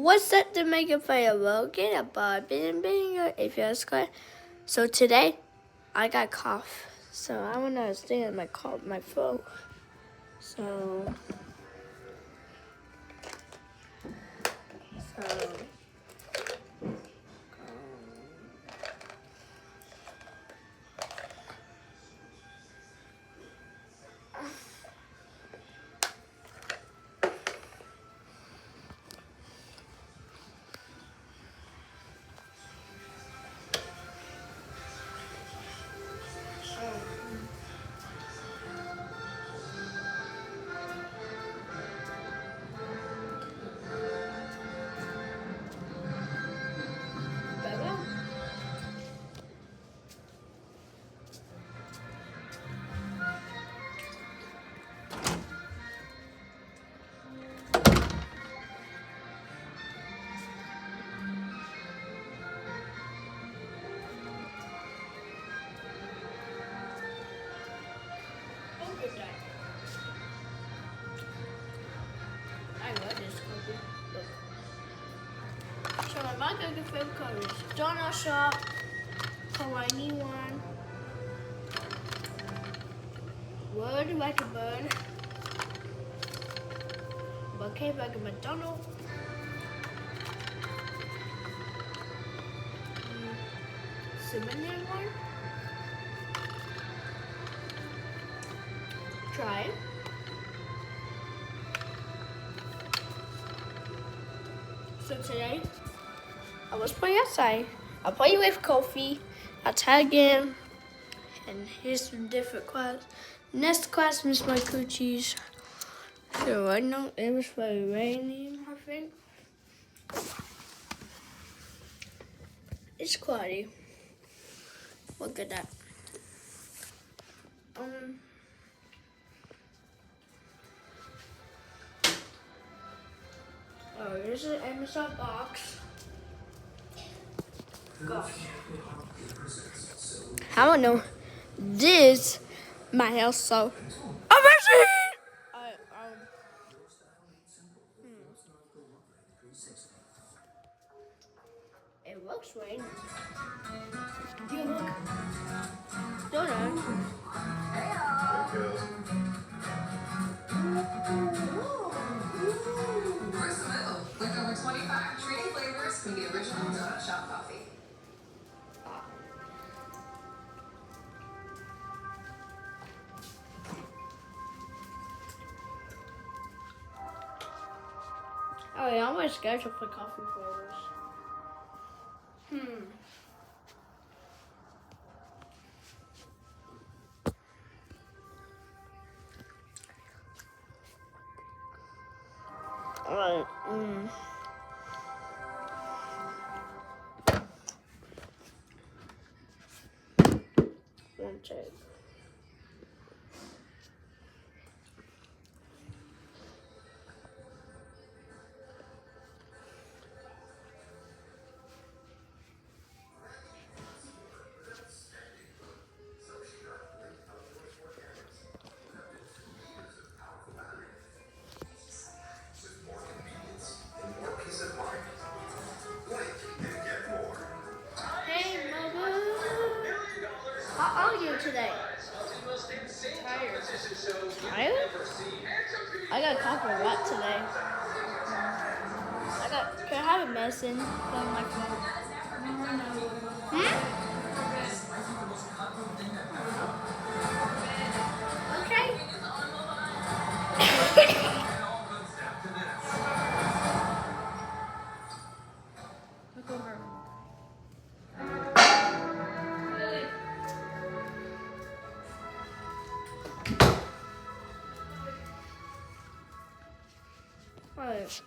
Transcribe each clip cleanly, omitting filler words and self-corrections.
What's up to make a fire? Logan, a Bobby, and Bingo, if you're square. So today, I got cough. So I want to stay on my phone. So. I love this cookie. Look. So my favorite colors: donut shop, Hawaii one, word like a bird, bouquet like a McDonald's, cinnamon one. Try it. So today, I was playing outside. I play with coffee. I tag in. And here's some different class. Next class is my coochies. So I know it was very rainy, I think. It's cloudy. Look at that. Oh, here's an Amazon box. Gosh. I don't know. This might also amazing. It looks rainy. You look. Don't know. With over 25 treaty flavors from the original Donut Shop coffee. Oh yeah, I'm always scared to put coffee flavors. Alright, One check. Hey, Mama. How are you today? Tired. Tired? I got coffee a lot today. Can I have a medicine from my phone? Okay. Look over. Alright.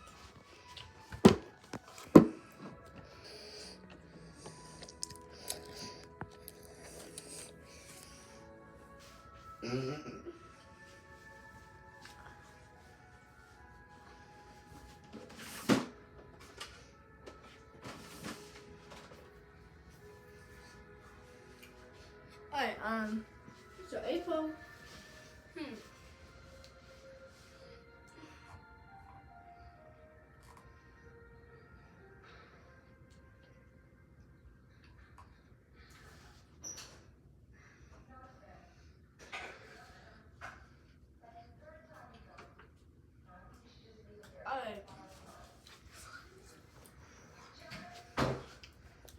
Alright, so April.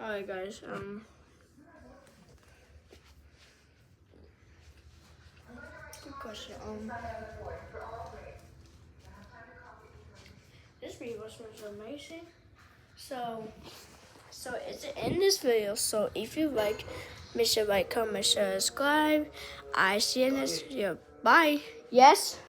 Alright guys, good question. This video was amazing. So it's in this video. So if you like, make sure to like, comment, share, subscribe. I see you in this video. Bye. Yes.